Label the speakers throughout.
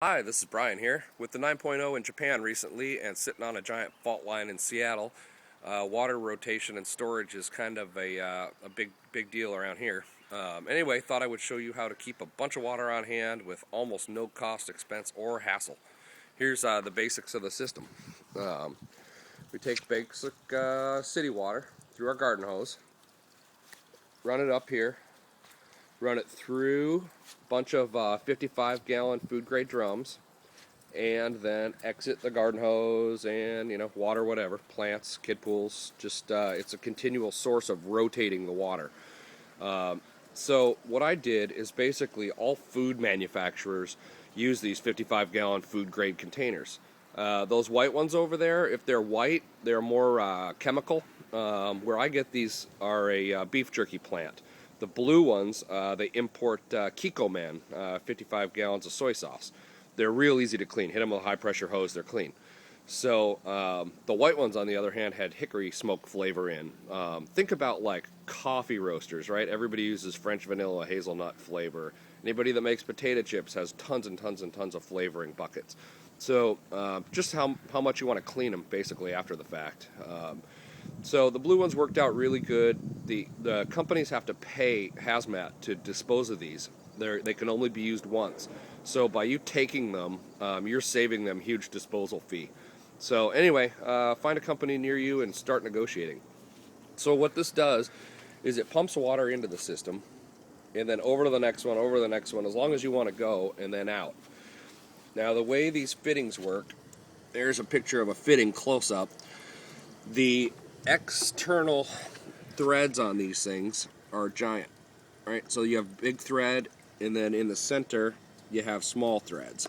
Speaker 1: Hi, this is Brian here. With the 9.0 in Japan recently and sitting on a giant fault line in Seattle, water rotation and storage is kind of a big deal around here. Anyway, thought I would show you how to keep a bunch of water on hand with almost no cost, expense, or hassle. Here's the basics of the system. Um, we take basic city water through our garden hose, run it up here, run it through a bunch of 55-gallon food grade drums, and then exit the garden hose and water whatever, plants, kid pools. Just it's a continual source of rotating the water. So what I did is basically all food manufacturers use these 55-gallon food grade containers. Those white ones over there, if they're white, they're more chemical. Where I get these are a beef jerky plant. The blue ones, they import Kiko Man, 55 gallons of soy sauce. They're real easy to clean. Hit them with a high-pressure hose, they're clean. So the white ones, on the other hand, had hickory smoke flavor in. Think about like coffee roasters, right? Everybody uses French vanilla hazelnut flavor. Anybody that makes potato chips has tons and tons and tons of flavoring buckets. So just how much you want to clean them, basically, after the fact. So the blue ones worked out really good. The companies have to pay hazmat to dispose of these. They can only be used once. So by you taking them, you're saving them huge disposal fee. So anyway, find a company near you and start negotiating. So what this does is it pumps water into the system, and then over to the next one, over to the next one, as long as you want to go, and then out. Now the way these fittings work, there's a picture of a fitting close up. The external threads on these things are giant, right? So you have big thread, and then in the center you have small threads.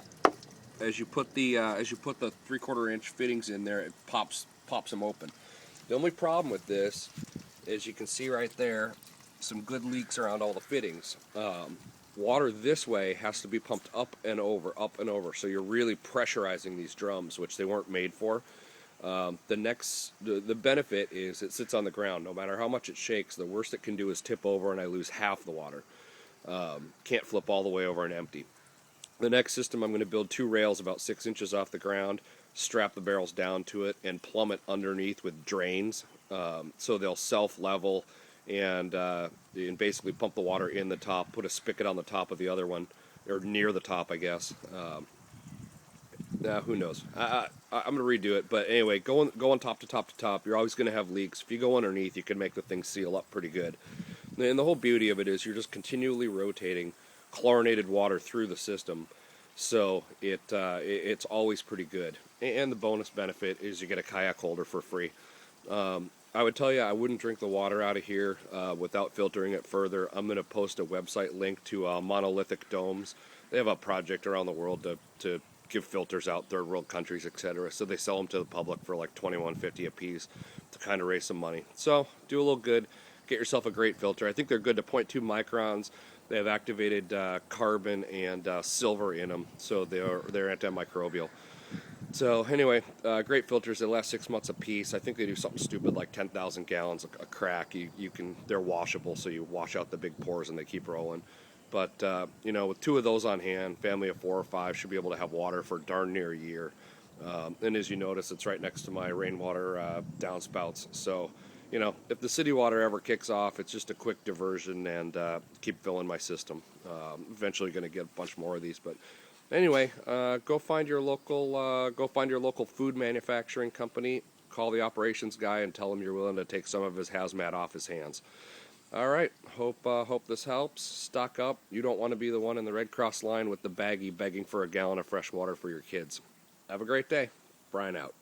Speaker 1: As you put the 3/4 inch fittings in there, it pops them open. The only problem with this is you can see right there some good leaks around all the fittings. Water this way has to be pumped up and over, so you're really pressurizing these drums, which they weren't made for. The benefit is it sits on the ground. No matter how much it shakes, the worst it can do is tip over and I lose half the water. Can't flip all the way over and empty. The next system, I'm going to build 2 rails about 6 inches off the ground, strap the barrels down to it, and plumb it underneath with drains, so they'll self-level and basically pump the water in the top, put a spigot on the top of the other one, or near the top, I guess. Who knows? I'm going to redo it, but anyway, going top to top to top, you're always going to have leaks. If you go underneath, you can make the thing seal up pretty good. And the whole beauty of it is you're just continually rotating chlorinated water through the system, so it's always pretty good. And the bonus benefit is you get a kayak holder for free. I would tell you I wouldn't drink the water out of here without filtering it further. I'm going to post a website link to monolithic domes. They have a project around the world to give filters out, third world countries, etc. So they sell them to the public for like $21.50 a piece to kind of raise some money. So do a little good. Get yourself a great filter. I think they're good to 0.2 microns. They have activated carbon and silver in them, so they're antimicrobial. So anyway, great filters. They last 6 months a piece. I think they do something stupid like 10,000 gallons a crack. They're washable, so you wash out the big pores and they keep rolling. But with 2 of those on hand, family of 4 or 5 should be able to have water for darn near a year. And as you notice, it's right next to my rainwater downspouts. So if the city water ever kicks off, it's just a quick diversion and keep filling my system. Eventually going to get a bunch more of these, but anyway, go find your local food manufacturing company. Call the operations guy and tell him you're willing to take some of his hazmat off his hands. All right, hope this helps. Stock up. You don't want to be the one in the Red Cross line with the baggie begging for a gallon of fresh water for your kids. Have a great day. Brian out.